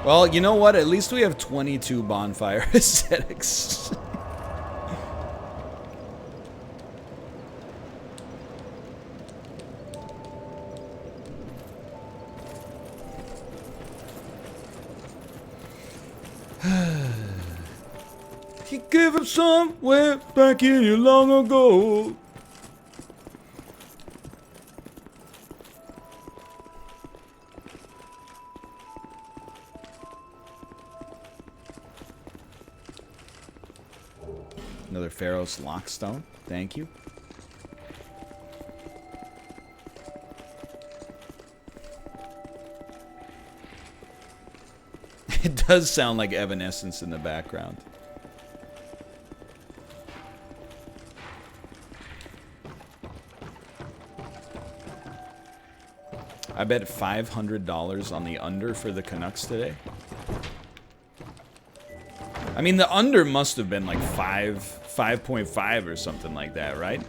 Well, you know what? At least we have 22 bonfire aesthetics. He gave up somewhere back here long ago. Another Pharaoh's Lockstone. Thank you. It does sound like Evanescence in the background. I bet $500 on the under for the Canucks today. I mean, the under must have been like 5.5 or something like that, right?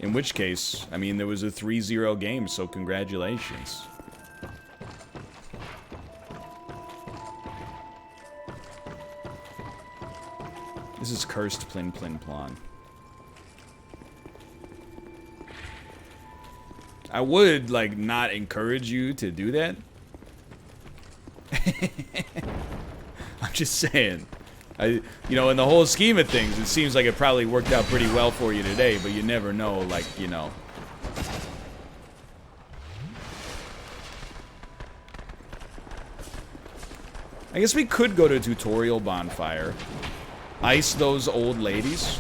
In which case, I mean, there was a 3-0 game, so congratulations. This is cursed Plin Plin Plon. I would, like, not encourage you to do that. I'm just saying. You know, in the whole scheme of things, it seems like it probably worked out pretty well for you today, but you never know, like, you know. I guess we could go to Tutorial Bonfire, ice those old ladies,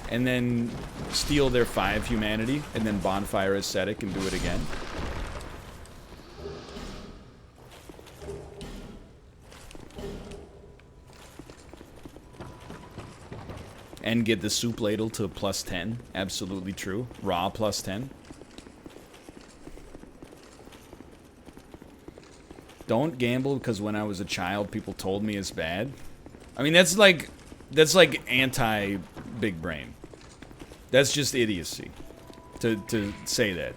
and then steal their 5 humanity, and then Bonfire Aesthetic and do it again. And get the soup ladle to +10. Absolutely true. Raw +10. Don't gamble because when I was a child, people told me it's bad. I mean, that's like anti-big brain. That's just idiocy to say that.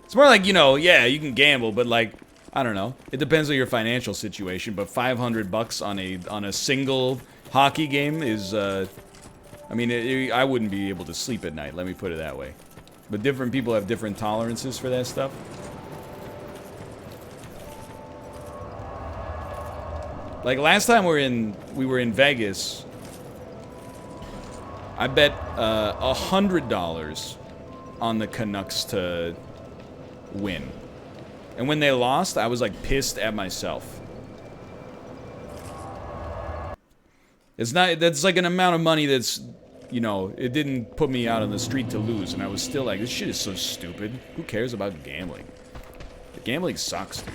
It's more like, you know, yeah, you can gamble, but like, I don't know. It depends on your financial situation, but $500 on a single hockey game is, I mean, I wouldn't be able to sleep at night, let me put it that way. But different people have different tolerances for that stuff. Like last time we were in Vegas, I bet $100 on the Canucks to win. And when they lost, I was like pissed at myself. That's like an amount of money that's, you know, it didn't put me out on the street to lose, and I was still like, this shit is so stupid. Who cares about gambling? Gambling sucks, dude.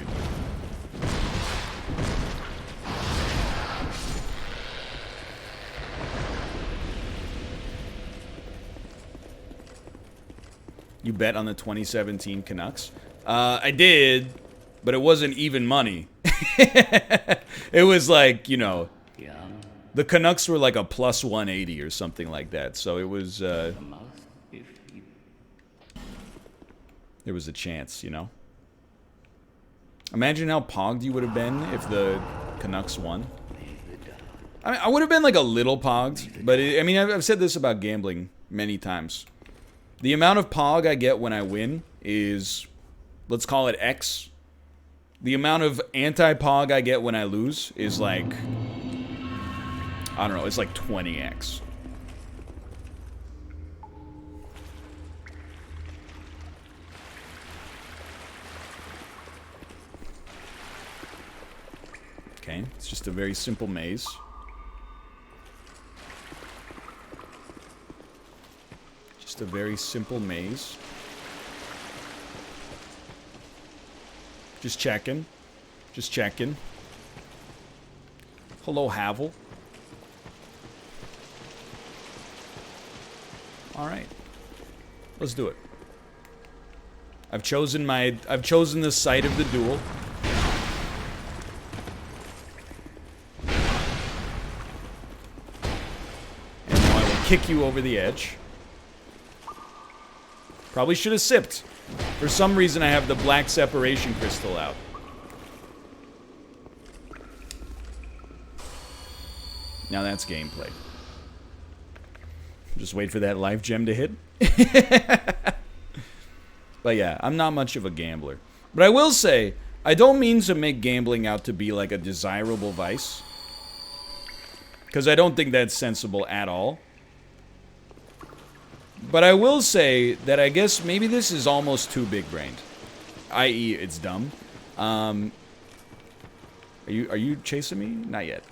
You bet on the 2017 Canucks? I did, but it wasn't even money. It was like, you know, the Canucks were like a +180 or something like that. So it was, there was a chance, you know? Imagine how pogged you would have been if the Canucks won. I mean, I would have been like a little pogged, but I mean, I've said this about gambling many times. The amount of pog I get when I win is, let's call it X. The amount of anti-pog I get when I lose is like, I don't know, it's like 20x. Okay, it's just a very simple maze. Just a very simple maze. Just checking. Just checking. Hello, Havel. Alright. Let's do it. I've chosen the site of the duel. And now I will kick you over the edge. Probably should have sipped. For some reason, I have the black separation crystal out. Now that's gameplay. Just wait for that life gem to hit. But yeah, I'm not much of a gambler. But I will say, I don't mean to make gambling out to be like a desirable vice. Because I don't think that's sensible at all. But I will say that I guess maybe this is almost too big-brained. I.e., it's dumb. Are you chasing me? Not yet.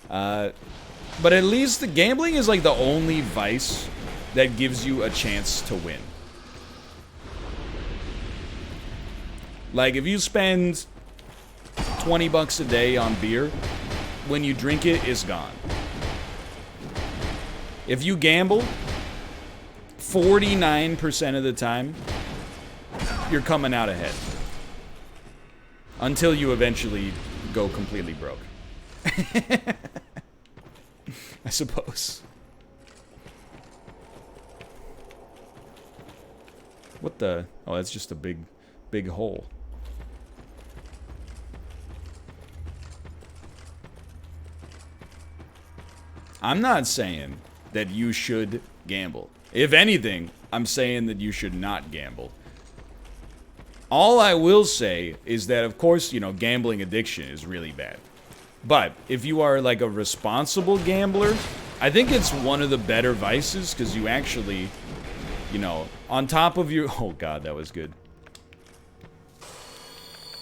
But at least the gambling is like the only vice that gives you a chance to win. Like, if you spend 20 bucks a day on beer, when you drink it, it's gone. If you gamble, 49% of the time, you're coming out ahead. Until you eventually go completely broke. I suppose. What the? Oh, that's just a big hole. I'm not saying that you should gamble. If anything, I'm saying that you should not gamble. All I will say is that, of course, you know, gambling addiction is really bad. But if you are like a responsible gambler, I think it's one of the better vices because you actually, you know, on top of your... Oh god, that was good.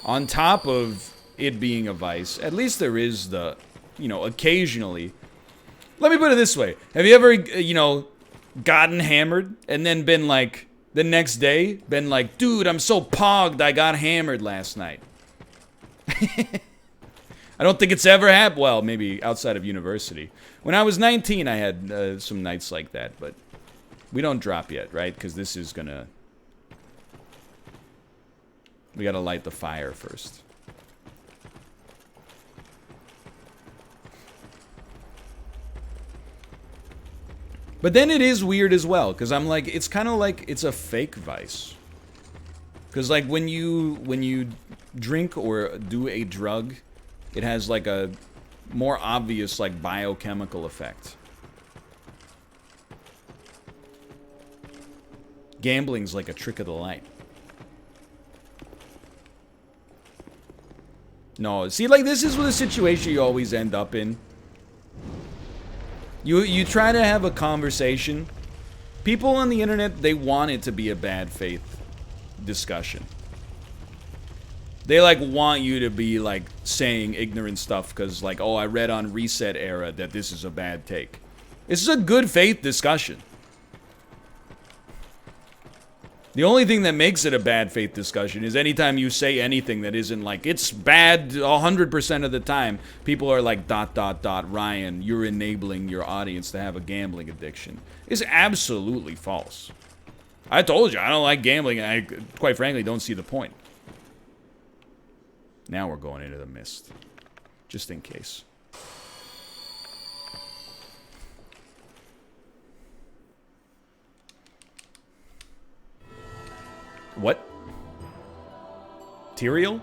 On top of it being a vice, at least there is the, you know, occasionally... Let me put it this way. Have you ever, you know, gotten hammered and then been like, the next day, been like, dude, I'm so pogged I got hammered last night. I don't think it's ever happened. Well, maybe outside of university. When I was 19, I had some nights like that, but we don't drop yet, right? Because this is gonna... We gotta light the fire first. But then it is weird as well, because I'm like, it's kind of like it's a fake vice. Because like when you drink or do a drug, it has like a more obvious like biochemical effect. Gambling's like a trick of the light. No, see, like this is the situation you always end up in. You try to have a conversation. People on the internet, they want it to be a bad faith discussion. They like want you to be like saying ignorant stuff because like, oh, I read on Reset Era that this is a bad take. This is a good faith discussion. The only thing that makes it a bad faith discussion is anytime you say anything that isn't like, it's bad 100% of the time, people are like, ... Ryan, you're enabling your audience to have a gambling addiction. It's absolutely false. I told you, I don't like gambling, and I, quite frankly, don't see the point. Now we're going into the mist. Just in case. What? Tyrael?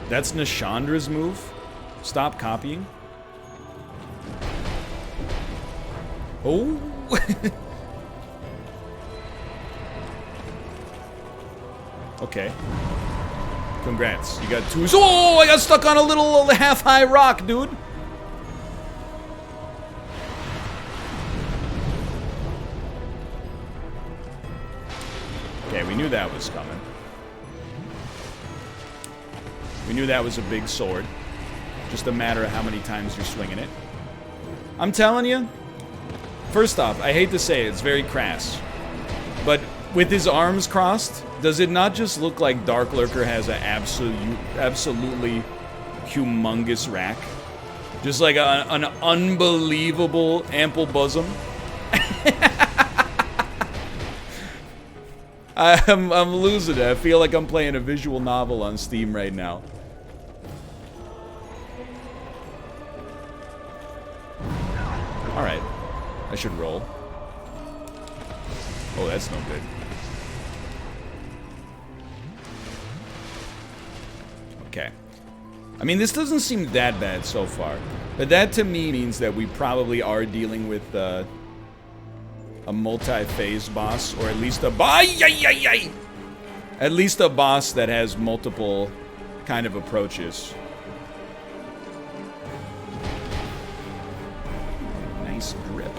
That's Nishandra's move. Stop copying. Oh. Okay. Congrats. You got two. Oh, I got stuck on a little half-high rock, dude. Okay, we knew that was coming. We knew that was a big sword. Just a matter of how many times you're swinging it. I'm telling you, first off, I hate to say it, it's very crass. But with his arms crossed, does it not just look like Dark Lurker has an absolutely humongous rack? Just like an unbelievable ample bosom? I'm losing it. I feel like I'm playing a visual novel on Steam right now. Alright. I should roll. Oh, that's no good. Okay. I mean, this doesn't seem that bad so far. But that to me means that we probably are dealing with a multi-phase boss, or at least a at least a boss that has multiple kind of approaches. Nice grip.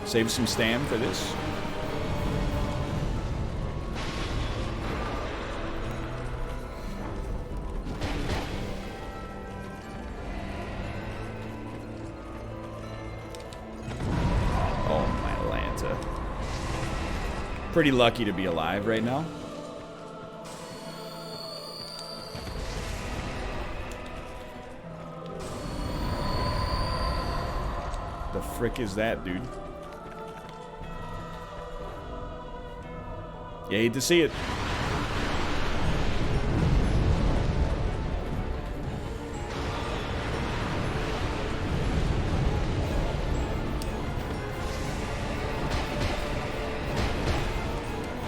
Save some stam for this. Pretty lucky to be alive right now. The frick is that, dude? You hate to see it.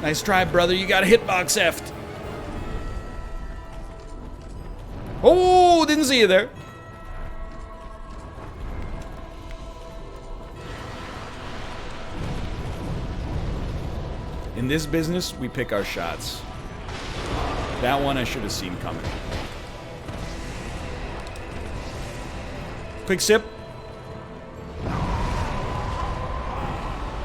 Nice try, brother. You got a hitbox eft. Oh, didn't see you there. In this business, we pick our shots. That one I should have seen coming. Quick sip.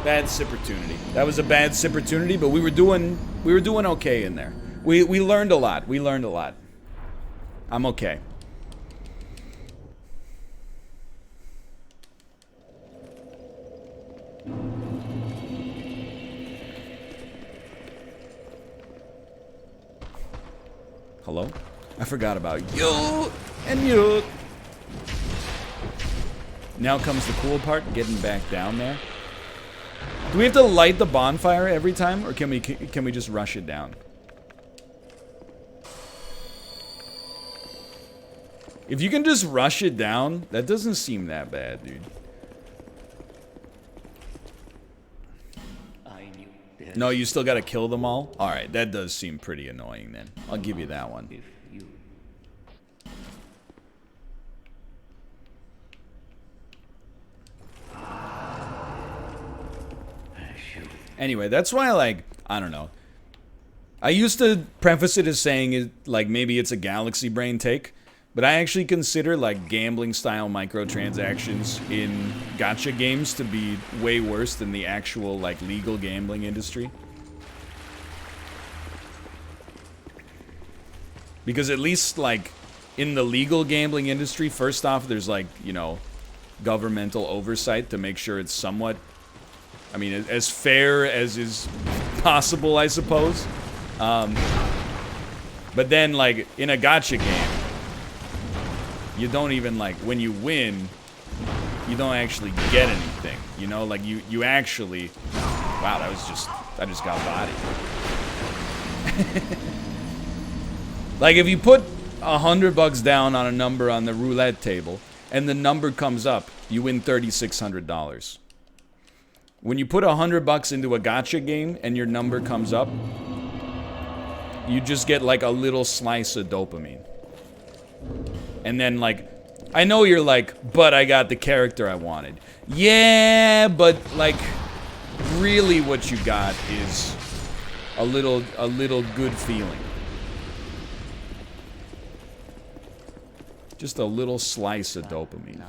Bad sippertunity. That was a bad sippertunity, but we were doing okay in there. We learned a lot. We learned a lot. I'm okay. Hello? I forgot about you and you. Now comes the cool part, getting back down there. Do we have to light the bonfire every time, or can we just rush it down? If you can just rush it down, that doesn't seem that bad, dude. No, you still gotta kill them all? Alright, that does seem pretty annoying then. I'll give you that one. Anyway, that's why, like, I don't know. I used to preface it as saying, it, like, maybe it's a galaxy brain take, but I actually consider, like, gambling-style microtransactions in gacha games to be way worse than the actual, like, legal gambling industry. Because at least, like, in the legal gambling industry, first off, there's, like, you know, governmental oversight to make sure it's somewhat... I mean, as fair as is possible, I suppose. But then, like, in a gacha game, you don't even, like, when you win, you don't actually get anything. You know, like, you actually... Wow, I just got bodied. Like, if you put $100 down on a number on the roulette table, and the number comes up, you win $3,600. When you put $100 into a gacha game and your number comes up, you just get like a little slice of dopamine. And then like, I know you're like, but I got the character I wanted. Yeah, but like, really what you got is a little good feeling. Just a little slice of dopamine.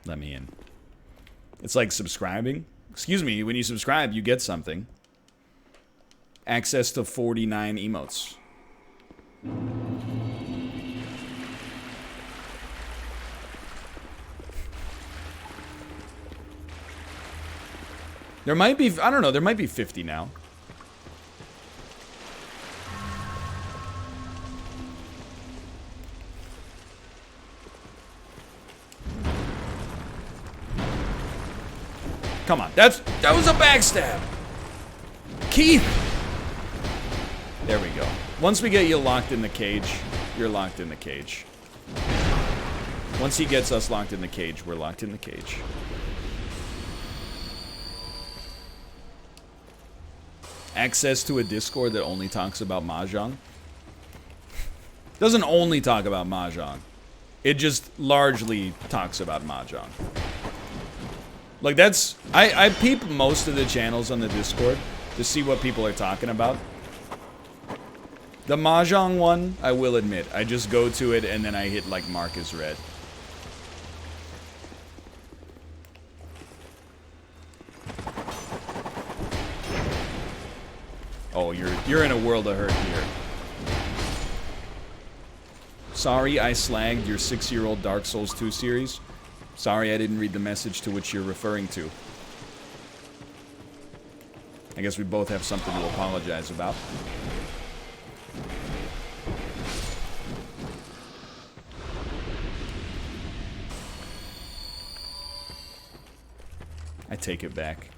Let me in. It's like subscribing. Excuse me, when you subscribe, you get something. Access to 49 emotes. There might be, I don't know, there might be 50 now. Come on. That was a backstab. Keith. There we go. Once we get you locked in the cage, you're locked in the cage. Once he gets us locked in the cage, we're locked in the cage. Access to a Discord that only talks about Mahjong. Doesn't only talk about Mahjong. It just largely talks about Mahjong. Like that's... I peep most of the channels on the Discord to see what people are talking about. The Mahjong one, I will admit, I just go to it and then I hit like mark as read. Oh, you're in a world of hurt here. Sorry I slagged your 6-year-old Dark Souls 2 series. Sorry I didn't read the message to which you're referring to. I guess we both have something to apologize about. I take it back.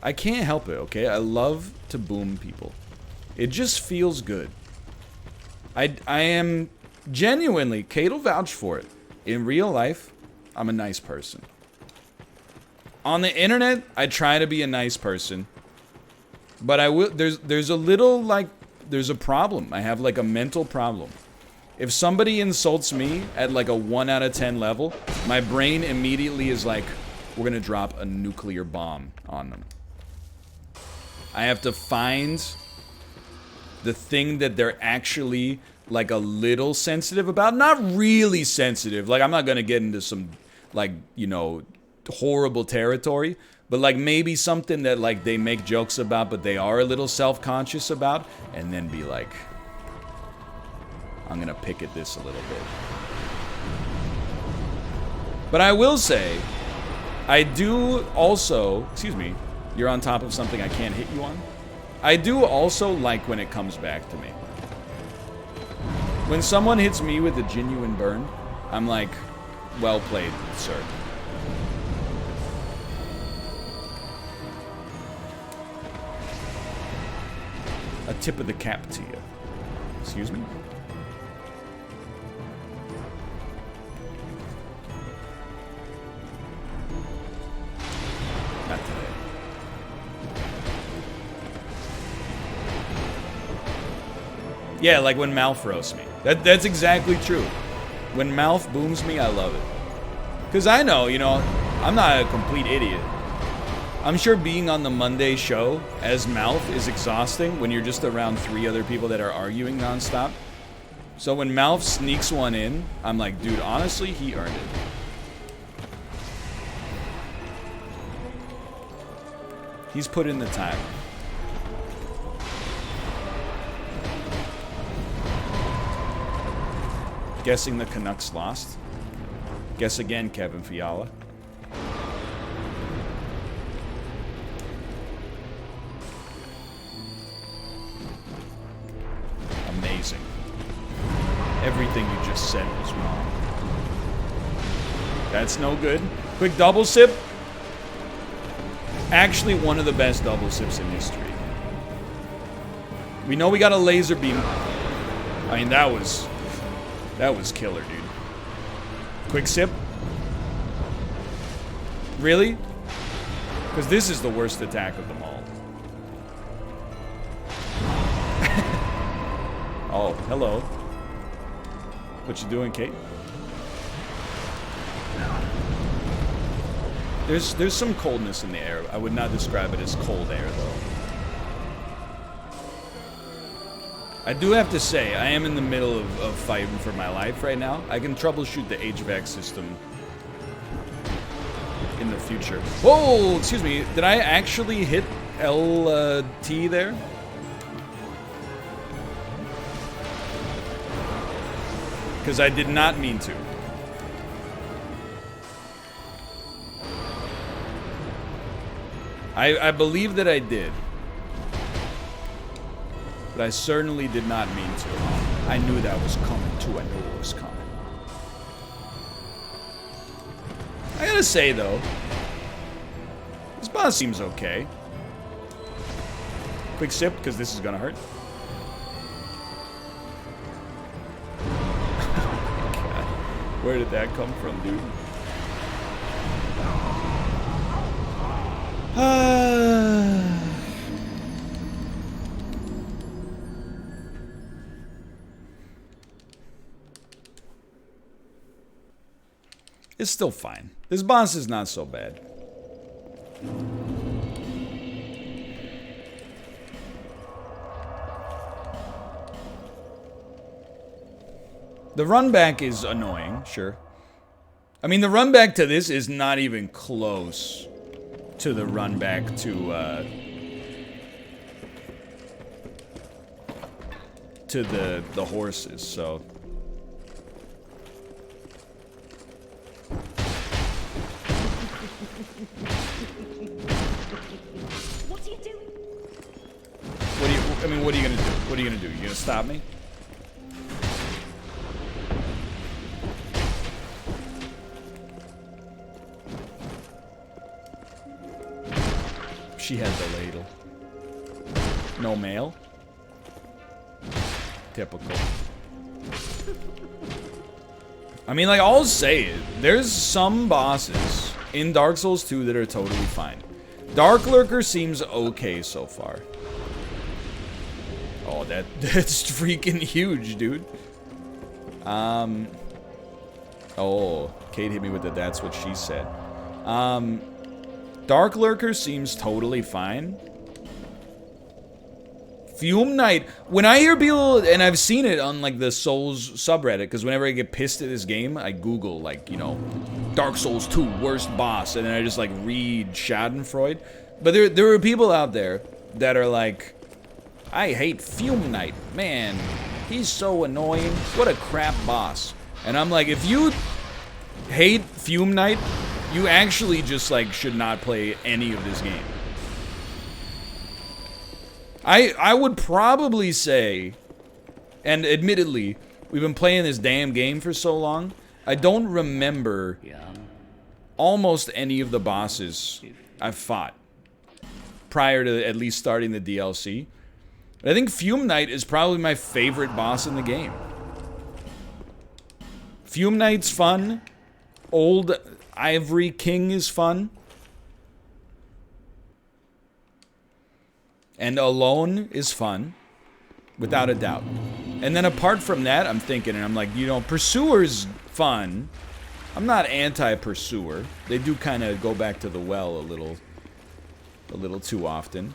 I can't help it, okay? I love to boom people. It just feels good. I am genuinely, Kate will vouch for it. In real life, I'm a nice person. On the internet, I try to be a nice person. But I will, there's a little, like, there's a problem. I have, like, a mental problem. If somebody insults me at, like, a 1 out of 10 level, my brain immediately is like, we're gonna drop a nuclear bomb on them. I have to find the thing that they're actually, like, a little sensitive about. Not really sensitive. Like, I'm not gonna get into some, like, you know, horrible territory. But, like, maybe something that, like, they make jokes about, but they are a little self-conscious about. And then be like, I'm gonna pick at this a little bit. But I will say, I do also, excuse me, you're on top of something I can't hit you on. I do also like when it comes back to me. When someone hits me with a genuine burn, I'm like, well played, sir. A tip of the cap to you. Excuse me? Not today. Yeah, like when Malf roasts me. That's exactly true. When Malf booms me, I love it. Because I know, you know, I'm not a complete idiot. I'm sure being on the Monday show as Malf is exhausting when you're just around 3 other people that are arguing nonstop. So when Malf sneaks one in, I'm like, dude, honestly, he earned it. He's put in the time. Guessing the Canucks lost. Guess again, Kevin Fiala. Amazing. Everything you just said was wrong. That's no good. Quick double sip. Actually, one of the best double sips in history. We know we got a laser beam. I mean, that was killer, dude. Quick sip. Really? Because this is the worst attack of them all. Oh, hello. What you doing, Kate? There's some coldness in the air. I would not describe it as cold air, though. I do have to say, I am in the middle of fighting for my life right now. I can troubleshoot the HVAC system in the future. Whoa, excuse me. Did I actually hit LT there? Because I did not mean to. I believe that I did. but I certainly did not mean to. I knew that was coming too. I knew it was coming. I gotta say though, this boss seems okay. Quick sip, because this is gonna hurt. God, where did that come from, dude? It's still fine. This boss is not so bad. The run back is annoying, sure. I mean, the run back to this is not even close to the run back to the horses, so. What are you doing? What are you gonna do? What are you gonna do? You gonna stop me? She had the ladle. No mail? Typical. I mean, like, I'll say it. There's some bosses in Dark Souls 2 that are totally fine. Dark Lurker seems okay so far. Oh, that's freaking huge, dude. Oh, Kate hit me with the that's what she said. Dark Lurker seems totally fine. Fume Knight, when I hear people, and I've seen it on like the Souls subreddit, because whenever I get pissed at this game, I Google like, you know, Dark Souls 2 worst boss, and then I just like read Schadenfreude. But there are people out there that are like, I hate Fume Knight, man, he's so annoying, what a crap boss. And I'm like, if you hate Fume Knight, you actually just like should not play any of this game. I would probably say, and admittedly, we've been playing this damn game for so long, I don't remember almost any of the bosses I've fought prior to at least starting the DLC. But I think Fume Knight is probably my favorite boss in the game. Fume Knight's fun. Old Ivory King is fun. And Alone is fun, without a doubt. And then apart from that, I'm thinking, and I'm like, you know, Pursuer's fun. I'm not anti-Pursuer. They do kind of go back to the well a little too often.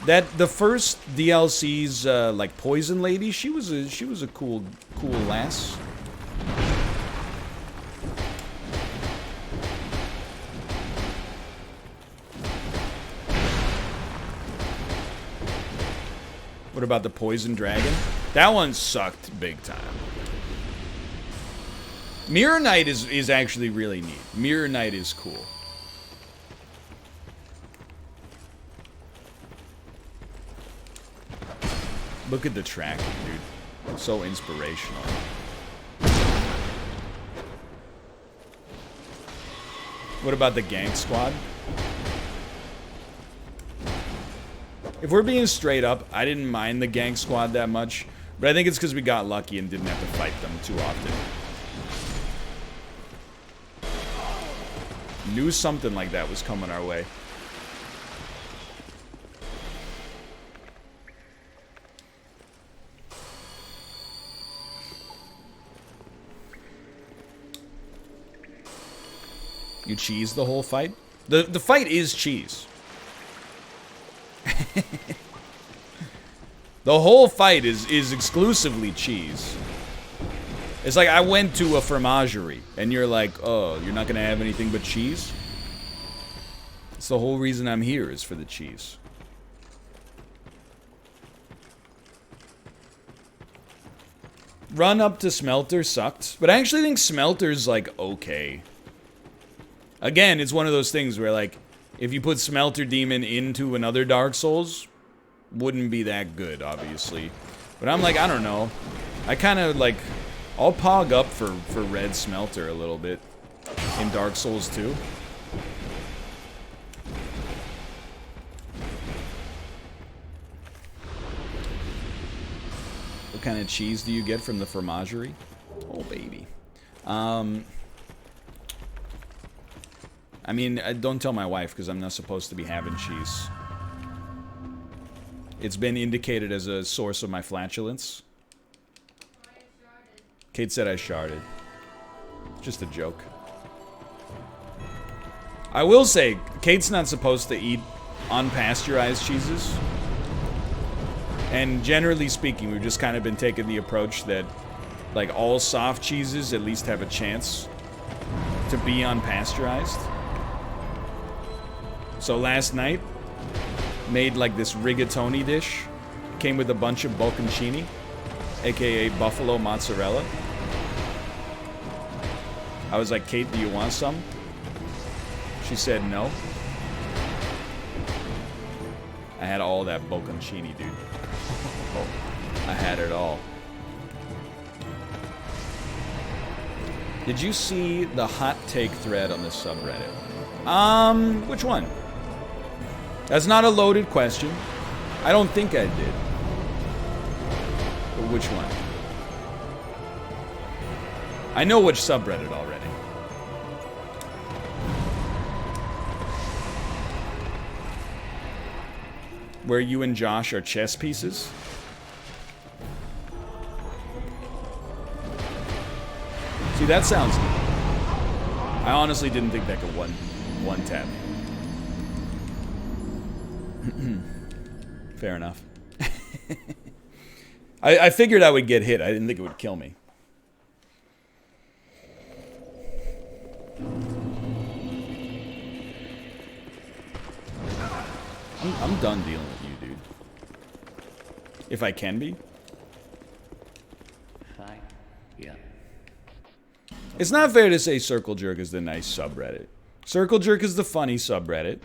The first DLC's like Poison Lady, she was a cool lass. What about the Poison Dragon? That one sucked big time. Mirror Knight is actually really neat. Mirror Knight is cool. Look at the tracking, dude. So inspirational. What about the Gang Squad? If we're being straight up, I didn't mind the Gang Squad that much, but I think it's because we got lucky and didn't have to fight them too often. Knew something like that was coming our way. You cheese the whole fight? The fight is cheese. The whole fight is exclusively cheese. It's like I went to a fromagerie and you're like, oh, you're not gonna have anything but cheese? It's the whole reason I'm here is for the cheese. Run up to Smelter sucked, but I actually think Smelter's like okay. Again, it's one of those things where like, If you put Smelter Demon into another Dark Souls, wouldn't be that good, obviously. But I'm like, I don't know. I kind of like, I'll pog up for Red Smelter a little bit in Dark Souls 2. What kind of cheese do you get from the fromagerie? Oh, baby. I mean, don't tell my wife, because I'm not supposed to be having cheese. It's been indicated as a source of my flatulence. Kate said I sharded. Just a joke. I will say, Kate's not supposed to eat unpasteurized cheeses. And generally speaking, we've just kind of been taking the approach that, like, all soft cheeses at least have a chance to be unpasteurized. So last night, made like this rigatoni dish. Came with a bunch of bocconcini, aka buffalo mozzarella. I was like, Kate, do you want some? She said no. I had all that bocconcini, dude. I had it all. Did you see the hot take thread on the subreddit? Which one? That's not a loaded question. I don't think I did. But which one? I know which subreddit already. Where you and Josh are chess pieces? See, that sounds good. I honestly didn't think that could one tap. Fair enough. I figured I would get hit. I didn't think it would kill me. I'm done dealing with you, dude. If I can be. Fine. Yeah. It's not fair to say Circle Jerk is the nice subreddit. Circle Jerk is the funny subreddit.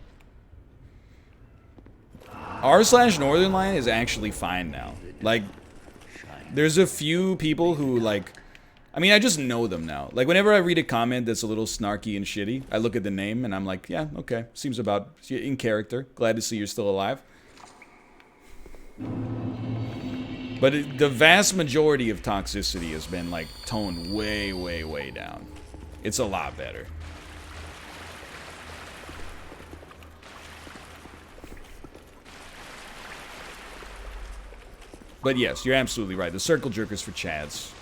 r/Northernlion is actually fine now. Like, there's a few people who, like... I mean, I just know them now. Like, whenever I read a comment that's a little snarky and shitty, I look at the name and I'm like, yeah, okay. Seems about in character. Glad to see you're still alive. But the vast majority of toxicity has been, like, toned way, way, way down. It's a lot better. But yes, you're absolutely right. The Circle Jerk is for Chads.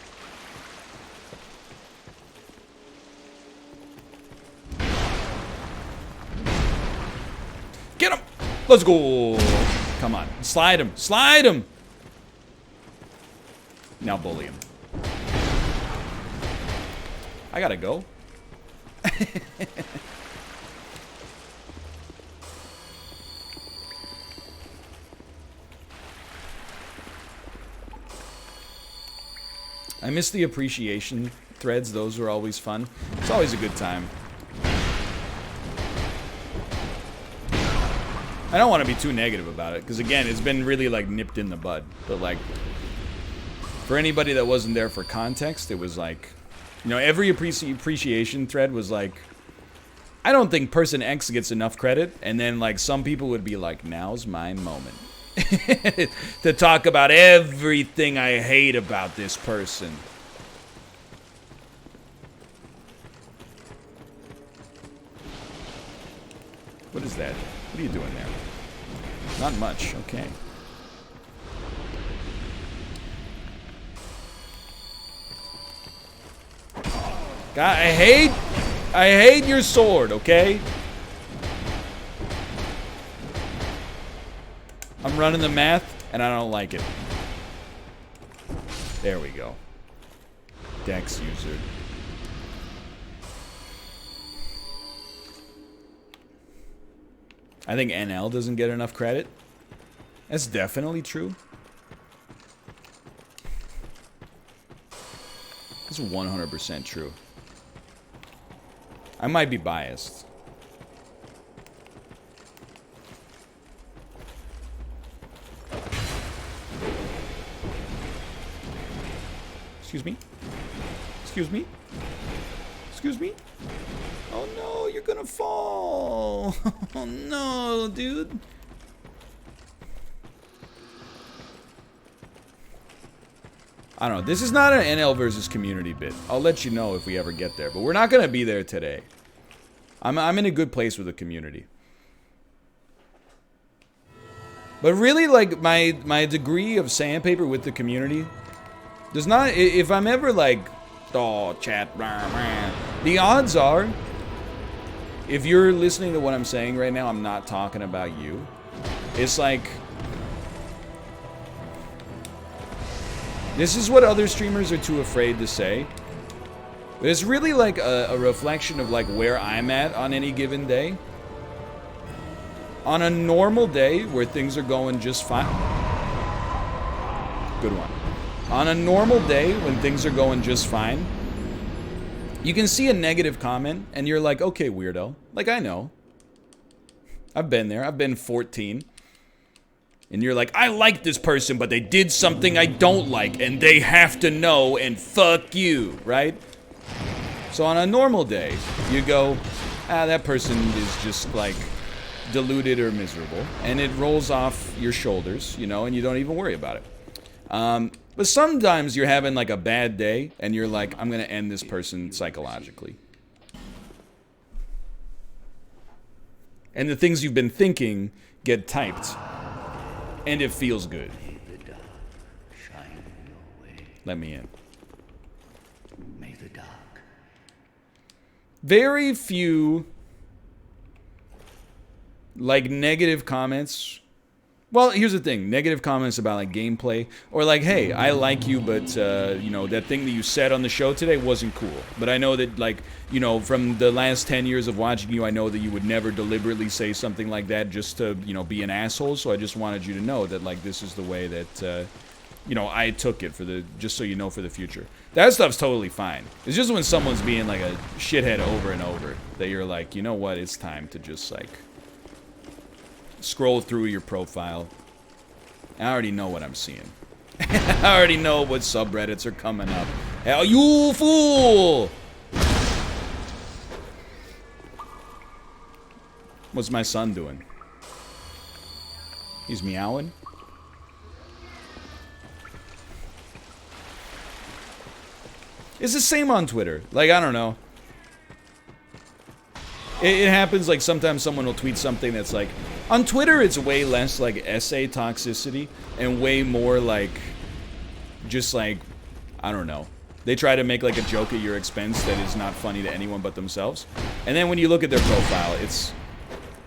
Get him! Let's go! Come on. Slide him. Slide him! Now bully him. I gotta go. I miss the appreciation threads. Those were always fun. It's always a good time. I don't want to be too negative about it, because again, it's been really like nipped in the bud. But like, for anybody that wasn't there for context, it was like, you know, every appreciation thread was like, I don't think person X gets enough credit, and then like some people would be like, now's my moment. To talk about everything I hate about this person. What is that? What are you doing there? Not much, okay. God, I hate your sword, okay? I'm running the math, and I don't like it. There we go. Dex user. I think NL doesn't get enough credit. That's definitely true. That's 100% true. I might be biased. Excuse me? Excuse me? Excuse me? Oh no, you're gonna fall. Oh no, dude. I don't know. This is not an NL versus community bit. I'll let you know if we ever get there. But we're not gonna be there today. I'm in a good place with the community. But really, like, my degree of sandpaper with the community does not... If I'm ever like, oh, chat, rah, rah, the odds are, if you're listening to what I'm saying right now, I'm not talking about you. It's like... This is what other streamers are too afraid to say. But it's really like a reflection of like where I'm at on any given day. On a normal day where things are going just fine. Good one. On a normal day when things are going just fine, you can see a negative comment and you're like, okay, weirdo. Like, I know. I've been there. I've been 14. And you're like, I like this person, but they did something I don't like, and they have to know, and fuck you, right? So on a normal day, you go, that person is just, like, deluded or miserable, and it rolls off your shoulders, you know, and you don't even worry about it. But sometimes you're having, like, a bad day, and you're like, I'm gonna end this person psychologically. And the things you've been thinking get typed. And it feels good. Let me in. May the dark. Very few, like, negative comments. Well, here's the thing. Negative comments about, like, gameplay. Or, like, hey, I like you, but, you know, that thing that you said on the show today wasn't cool. But I know that, like, you know, from the last 10 years of watching you, I know that you would never deliberately say something like that just to, you know, be an asshole. So I just wanted you to know that, like, this is the way that, you know, I took it for the, just so you know for the future. That stuff's totally fine. It's just when someone's being, like, a shithead over and over that you're like, you know what, it's time to just, like... scroll through your profile. I already know what I'm seeing. I already know what subreddits are coming up. Hell, you fool! What's my son doing? He's meowing? It's the same on Twitter. Like, I don't know. It happens, like, sometimes someone will tweet something that's like... On Twitter, it's way less, like, essay toxicity, and way more, like, just, like, I don't know. They try to make, like, a joke at your expense that is not funny to anyone but themselves. And then when you look at their profile, it's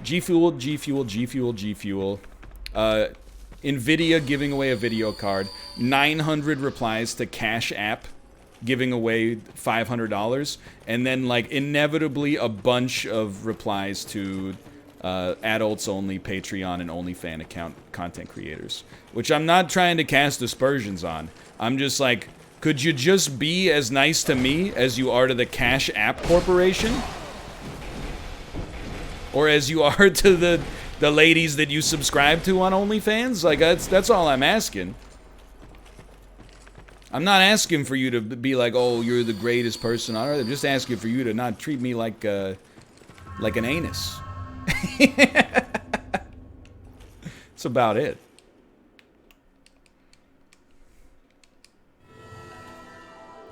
G Fuel, G Fuel, G Fuel, G Fuel. NVIDIA giving away a video card. 900 replies to Cash App giving away $500. And then, like, inevitably a bunch of replies to... adults only Patreon and OnlyFans account content creators, which I'm not trying to cast aspersions on. I'm just like, could you just be as nice to me as you are to the Cash App Corporation? Or as you are to the ladies that you subscribe to on OnlyFans? Like, that's all I'm asking. I'm not asking for you to be like, oh, you're the greatest person on earth. I'm just asking for you to not treat me like an anus. That's about it.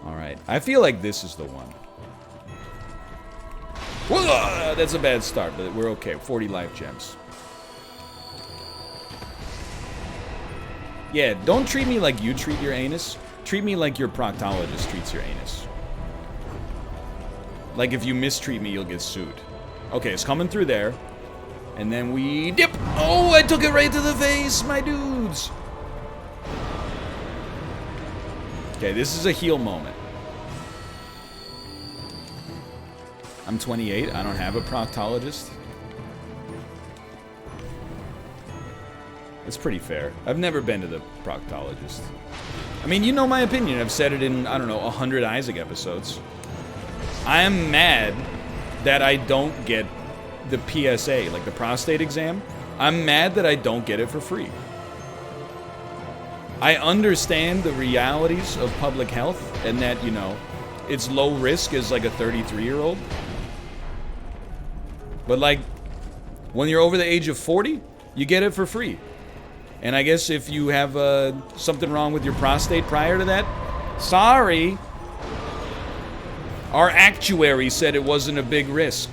Alright, I feel like this is the one. Whoa, that's a bad start, but we're okay. 40 life gems. Yeah, don't treat me like you treat your anus. Treat me like your proctologist treats your anus. Like, if you mistreat me, you'll get sued. Okay, it's coming through there. And then we dip. Oh, I took it right to the face, my dudes. Okay, this is a heal moment. I'm 28. I don't have a proctologist. It's pretty fair. I've never been to the proctologist. I mean, you know my opinion. I've said it in, I don't know, 100 Isaac episodes. I am mad that I don't get the PSA, like the prostate exam. I'm mad that I don't get it for free. I understand the realities of public health and that, you know, it's low risk as like a 33-year-old. But like, when you're over the age of 40, you get it for free. And I guess if you have something wrong with your prostate prior to that, sorry. Our actuary said it wasn't a big risk.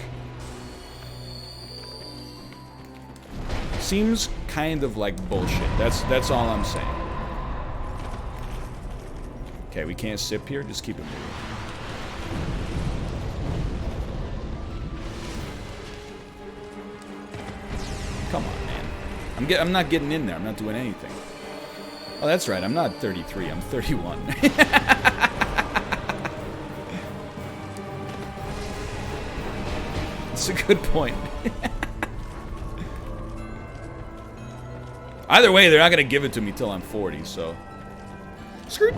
Seems kind of like bullshit. That's all I'm saying. Okay, we can't sip here. Just keep it moving. Come on, man. I'm not getting in there. I'm not doing anything. Oh, that's right. I'm not 33. I'm 31. That's a good point. Either way, they're not going to give it to me till I'm 40, so... Skirt.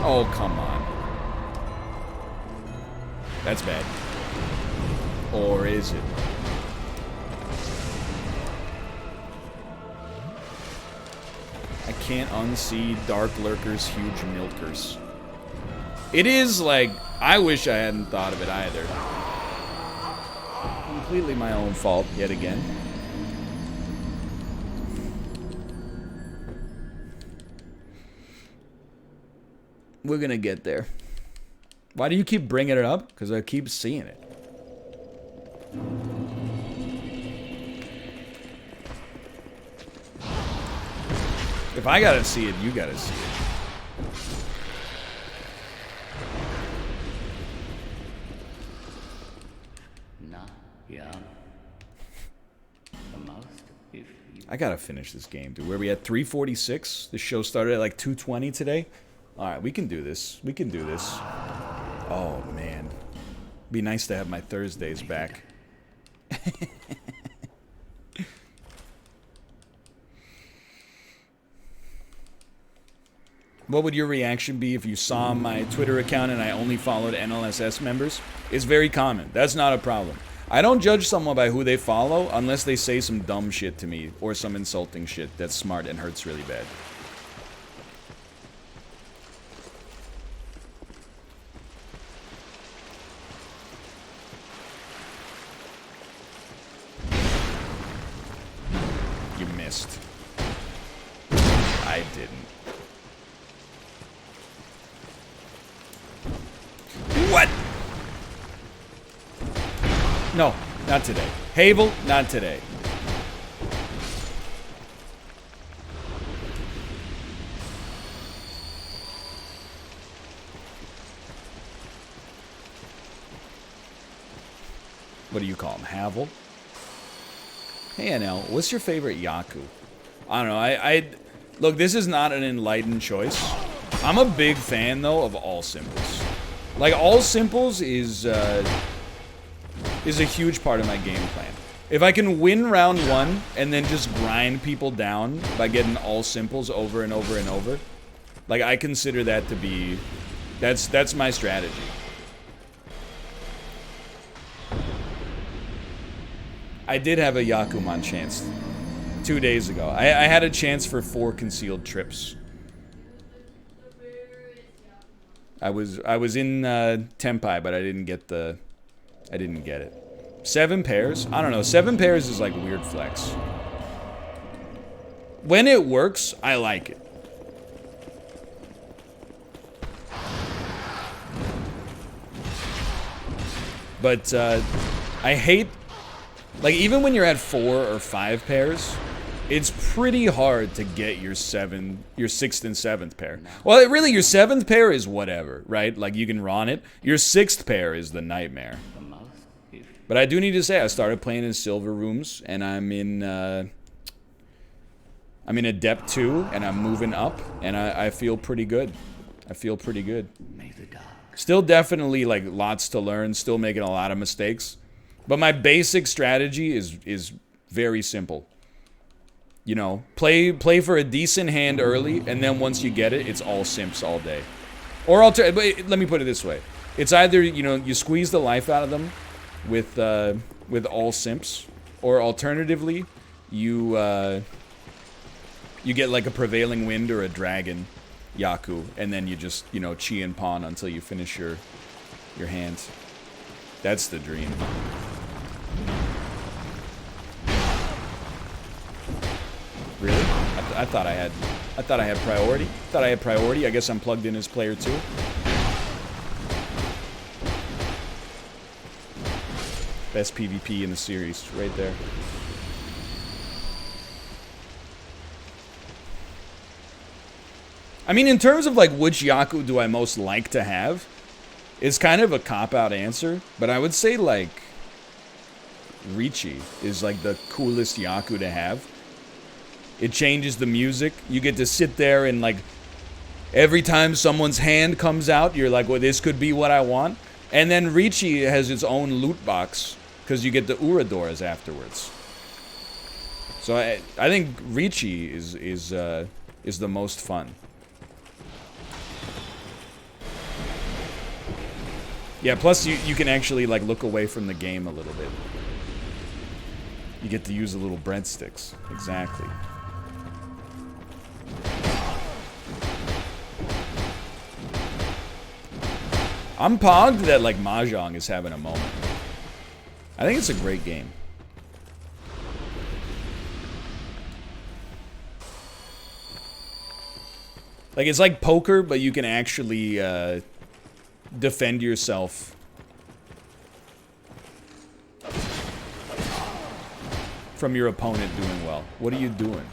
Oh, come on. That's bad. Or is it? I can't unsee Dark Lurker's huge milkers. It is like... I wish I hadn't thought of it either. Completely my own fault, yet again. We're gonna get there. Why do you keep bringing it up? Because I keep seeing it. If I gotta see it, you gotta see it. I gotta finish this game, dude. Where we at 346? The show started at like 2:20 today. Alright, we can do this. We can do this. Oh, man. Be nice to have my Thursdays back. What would your reaction be if you saw my Twitter account and I only followed NLSS members? It's very common. That's not a problem. I don't judge someone by who they follow unless they say some dumb shit to me or some insulting shit that's smart and hurts really bad. You missed. I didn't. What? No, not today. Havel, not today. What do you call him? Havel? Hey, NL, what's your favorite Yaku? I don't know. Look, this is not an enlightened choice. I'm a big fan, though, of all simples. Like, all simples is a huge part of my game plan. If I can win round one and then just grind people down by getting all simples over and over and over, like, I consider that to be... That's my strategy. I did have a Yakuman chance 2 days ago. I had a chance for 4 concealed trips. I was in Tenpai, but I didn't get it. 7 pairs? I don't know. 7 pairs is like weird flex. When it works, I like it. But I hate, like, even when you're at 4 or 5 pairs, it's pretty hard to get your 6th and 7th pair. Well, really, your 7th pair is whatever, right? Like, you can run it. Your 6th pair is the nightmare. But I do need to say, I started playing in silver rooms, and I'm in Adept 2, and I'm moving up, and I feel pretty good. I feel pretty good. Still definitely, like, lots to learn, still making a lot of mistakes. But my basic strategy is very simple. You know, play for a decent hand early, and then once you get it, it's all simps all day. Or but let me put it this way. It's either, you know, you squeeze the life out of them with all simps, or alternatively, you You get like a prevailing wind or a dragon Yaku, and then you just, you know, chi and pawn until you finish your hands. That's the dream. Really? I thought I had priority. Thought I had priority. I guess I'm plugged in as player 2. Best PvP in the series, right there. I mean, in terms of like which Yaku do I most like to have, it's kind of a cop-out answer, but I would say like Ricci is like the coolest Yaku to have. It changes the music. You get to sit there and like every time someone's hand comes out, you're like, well, this could be what I want. And then Ricci has its own loot box because you get the Uradoras afterwards. So I think Ricci is the most fun. Yeah, plus you can actually like look away from the game a little bit. You get to use the little breadsticks. Exactly. I'm pogged that like Mahjong is having a moment. I think it's a great game. Like it's like poker, but you can actually defend yourself from your opponent doing well. What are you doing?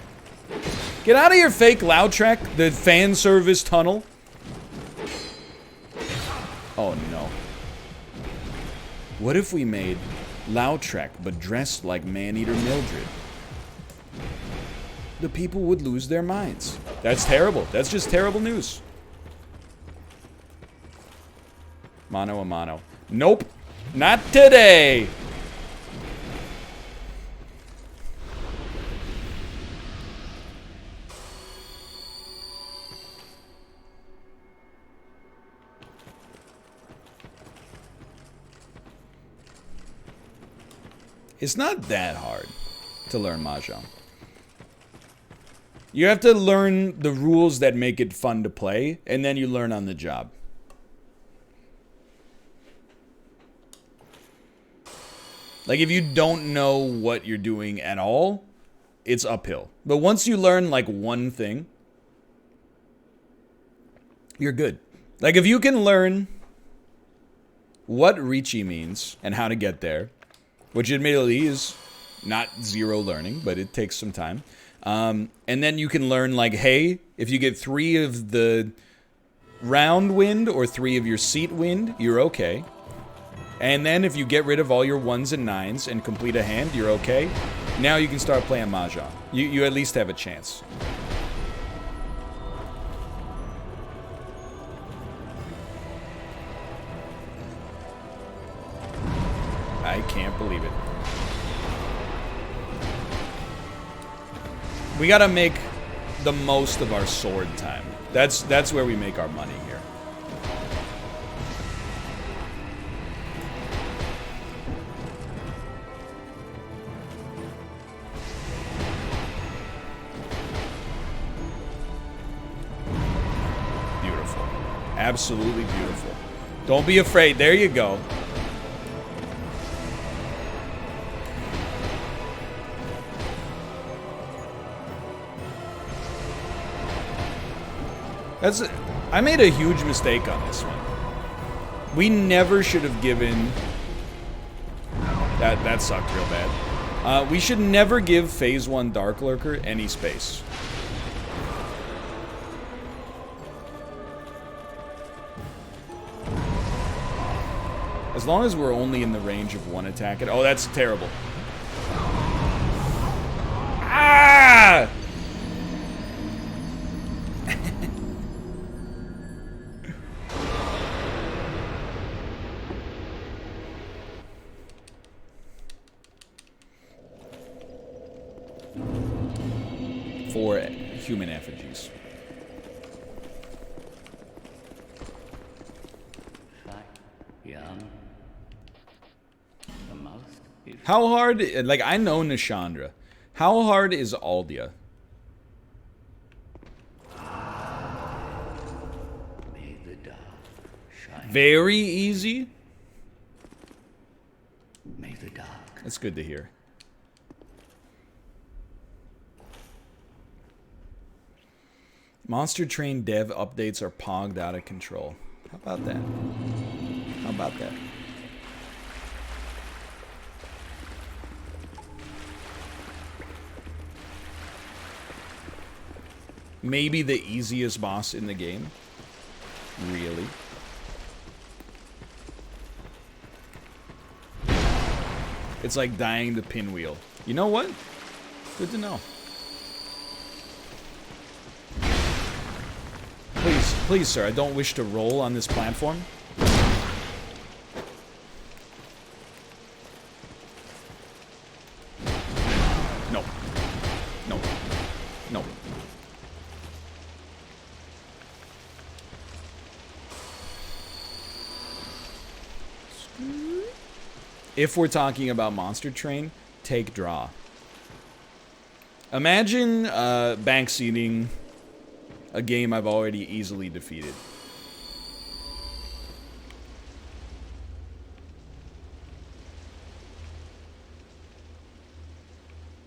Get out of your fake Lautrec, the fan service tunnel. Oh no. What if we made Lautrec but dressed like Maneater Mildred? The people would lose their minds. That's terrible. That's just terrible news. Mano a mano. Nope. Not today. It's not that hard to learn Mahjong. You have to learn the rules that make it fun to play, and then you learn on the job. Like, if you don't know what you're doing at all, it's uphill. But once you learn, like, one thing, you're good. Like, if you can learn what Ricci means and how to get there, which admittedly is not zero learning, but it takes some time. And then you can learn, like, hey, if you get 3 of the round wind or 3 of your seat wind, you're okay. And then if you get rid of all your 1s and 9s and complete a hand, you're okay. Now you can start playing Mahjong. You at least have a chance. I can't believe it. We gotta make the most of our sword time. That's where we make our money here. Beautiful. Absolutely beautiful. Don't be afraid. There you go. I made a huge mistake on this one. We never should have given... That sucked real bad. We should never give Phase 1 Dark Lurker any space. As long as we're only in the range of 1 attack. Oh, that's terrible. Ah! For human effigies. How hard, like, I know Nishandra. How hard is Aldia? Very easy. That's good to hear. Monster Train dev updates are pogged out of control. How about that? How about that? Maybe the easiest boss in the game. Really? It's like dying the pinwheel. You know what? Good to know. Please, please, sir, I don't wish to roll on this platform. No. No. No. If we're talking about Monster Train, take draw. Imagine bank seating a game I've already easily defeated.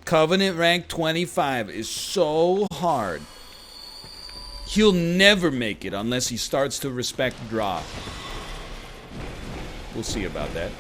Covenant rank 25 is so hard. He'll never make it unless he starts to respect draw. We'll see about that.